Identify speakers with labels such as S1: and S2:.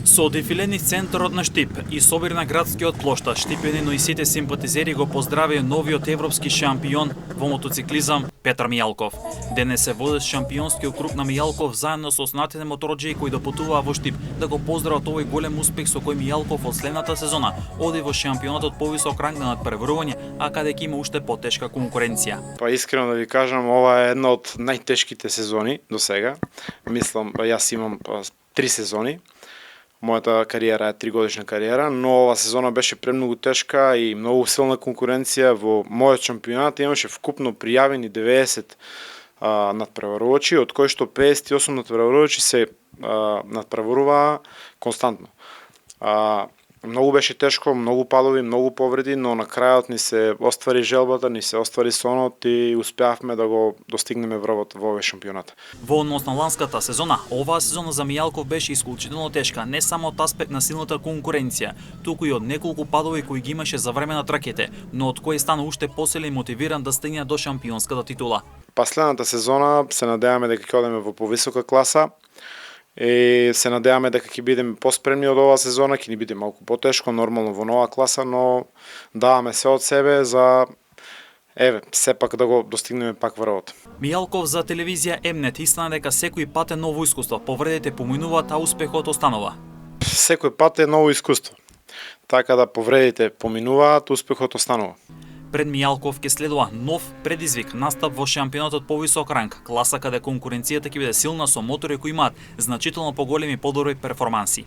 S1: Со дефиле низ центарот на Штип и собир на градскиот плоштад, Штипјанин и сите симпатизери го поздравија новиот европски шампион во мотоциклизам Петар Мијалков. Денес се водеш шампионскиот круг на Мијалков заедно со останатите мотороџии кои допутуваа во Штип да го поздрават овој голем успех со кој Мијалков од следната сезона оди во шампионатот повисок ранг на надпреварување, а каде ќе има уште потешка конкуренција.
S2: Па искрено да ви кажам, ова е една од најтешките сезони до сега. Мислам, јас имам 3 сезони. Мојата кариера е 3-годишна кариера, но ова сезона беше премногу тешка и многу силна конкуренција. Во мојот шампионат имаше вкупно пријавени 90 надпреварувачи, од кои што 58 надпреварувачи се надпреваруваа константно. Многу беше тешко, многу падови, многу повреди, но на крајот ни се оствари желбата, ни се оствари сонот и успеавме да го достигнеме врвот во овој шампионат.
S1: Во однос на ланската сезона, оваа сезона за Мијалков беше исклучително тешка, не само од аспект на силната конкуренција, туку и од неколку падови кои ги имаше за време на трките, но од кои стана уште посилен и мотивиран да стигне до шампионската титула.
S2: Последната сезона се надеваме дека ќе одиме во повисока класа. И се надеваме дека ќе бидеме поспремни од оваа сезона, ќе ни биде малку потешко, нормално во нова класа, но даваме се од себе за сепак да го достигнеме пак врвот.
S1: Мијалков за телевизија Емнет истина дека секој пат е ново искуство, повредите поминуваат, а успехот останува.
S2: Секој пат е ново искуство. Така да повредите поминуваат, успехот останува.
S1: Пред Мијалков ќе следува нов предизвик, настап во шампионатот повисок ранг, класа каде конкуренцијата ќе биде силна со мотори кои имаат значително поголеми и подобри перформанси.